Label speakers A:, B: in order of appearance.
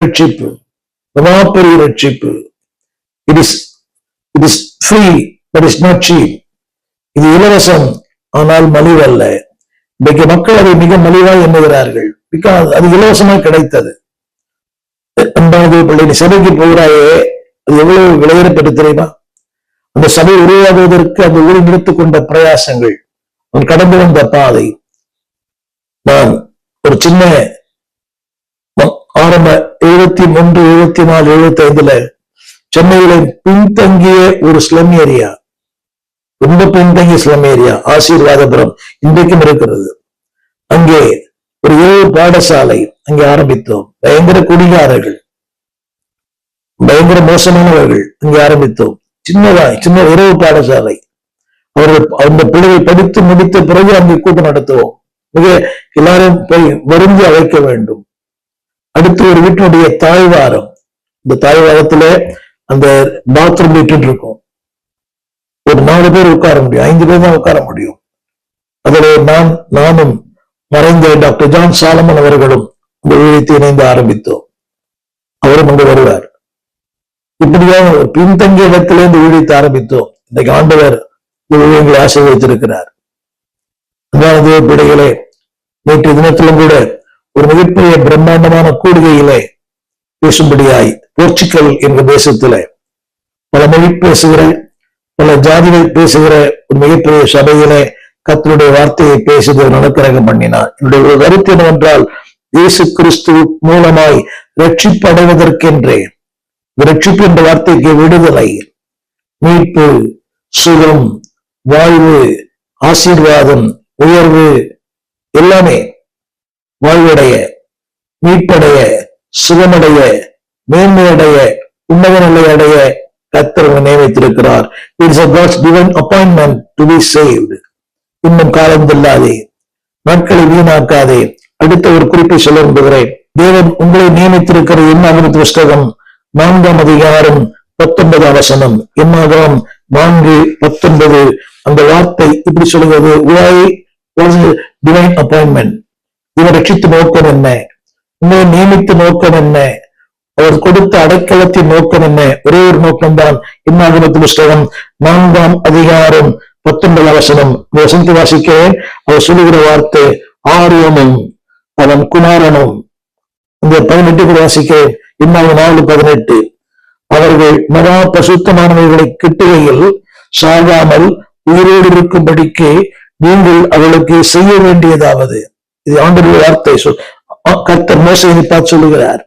A: ரட்சிப்பு, மகாபெரிய ரட்சிப்பு. It is free but is not cheap. இது இலவசம் ஆனால் மலிவு அல்ல. இன்றைக்கு மக்கள் அதை மிக மலிவாய் எண்ணுகிறார்கள். பிகாஸ் அது இலவசமாக கிடைத்தது. 2வது பிள்ளை சபைக்கு போகிறாயே, அது எவ்வளவு விளையாடப்பட்டு தெரியுமா? அந்த சபை உருவாகுவதற்கு அந்த ஊழல் நிறுத்திக் கொண்ட பிரயாசங்கள், அவன் கடந்து வந்த பாதை. நான் ஒரு சின்ன ஆரம்ப 73, 74, 75 சென்னையில பின்தங்கிய ஒரு ஸ்லம் ஏரியா, ரொம்ப பின்தங்கிய ஸ்லம் ஏரியா ஆசீர்வாதபுரம் இன்றைக்கும் இருக்கிறது. அங்கே ஒரு 7 பாடசாலை அங்கே ஆரம்பித்தோம். பயங்கர குடிகாரர்கள், பயங்கர மோசமானவர்கள் அங்கே ஆரம்பித்தோம். சின்ன இரவு பாடசாலை. அவர்கள் அந்த பிள்ளையை படித்து முடித்த பிறகு அங்கே கூட்டம் நடத்துவோம். மிக எல்லாரும் போய் வருந்தி அழைக்க வேண்டும். அடுத்து ஒரு வீட்டினுடைய தாய்வாரம். இந்த தாய்வாரத்துல அந்த பாத்ரூம் விட்டு இருக்கும். ஒரு 4 பேர் உட்கார முடியும், 5 பேர் தான் உட்கார முடியும். அதுல நானும் மறைந்த டாக்டர் ஜான் சாலமன் அவர்களும் இந்த ஊழியத்தை இணைந்து ஆரம்பித்தோம். அவரும் அங்கு வருவார். இப்படியாக பின்தங்கிய இடத்திலே இந்த ஊழியத்தை ஆரம்பித்தோம். இன்றைக்கு ஆண்டவர் இந்த ஊழியங்களை ஆசீர்வதித்திருக்கிறார். பிள்ளைகளே, நேற்று தினத்திலும் கூட ஒரு மிகப்பெரிய பிரம்மாண்டமான கூடுகையிலே பேசும்படியாய் போர்ச்சுகல் என்ற தேசத்துல பல மொழி பேசுகிற, பல ஜாதிகள் பேசுகிற ஒரு மிகப்பெரிய சபையிலே கர்த்தருடைய வார்த்தையை பேசுவது நடக்கிறங்க பண்ணினார். என்னுடைய ஒரு கருத்து என்னவென்றால், இயேசு கிறிஸ்து மூலமாய் ரட்சிப்படைவதற்கென்றே, ரட்சிப்பு என்ற வார்த்தைக்கு விடுதலை, மீட்பு, சுகம், வாழ்வு, ஆசீர்வாதம், உயர்வு, எல்லாமே வாழ்வடைய, மீட்படைய, சுகமடைய, மேன்மையடைய, உன்னத நிலை அடைய கர்த்தர் நியமித்திருக்கிறார். It's a God's divine appointment to be saved. இன்னும் காலம் தள்ளாதே, நாட்களை வீணாக்காதே. அடுத்த ஒரு குறிப்பை சொல்ல விரும்புகிறேன். தேவன் உங்களை நியமித்திருக்கிற என்னாகம புஸ்தகம் 4ஆம் அதிகாரம் 19ஆம் வசனம். என்னாகமம் 4:19. அந்த வார்த்தை இப்படி சொல்லுகிறது. Why was it divine appointment? இவர் ரட்சித்து நோக்கம் என்ன? உங்களை நியமித்த நோக்கம் என்ன? அவர் கொடுத்த அடைக்கலத்தின் நோக்கம் என்ன? ஒரே ஒரு நோக்கம்தான். என்னாகம புஸ்தகம் 4ஆம் அதிகாரம் 19ஆம் வசனம். வசனத்தை வாசிக்கிறேன். அவர் சொல்லுகிற வார்த்தை, ஆரோனும் அவன் குமாரனும். இந்த 18 வாசிக்கிறேன். என்னாகும் 4:18. அவர்கள் மகா பசுத்தமானவர்களை கிட்டுகையில் சாகாமல் உயிரோடு இருக்கும்படிக்கு நீங்கள் அவளுக்கு செய்ய வேண்டியதாவது. இது ஆண்டவருடைய வார்த்தை. கர்த்தர் மோசேயை பார்த்து சொல்லுகிறார்.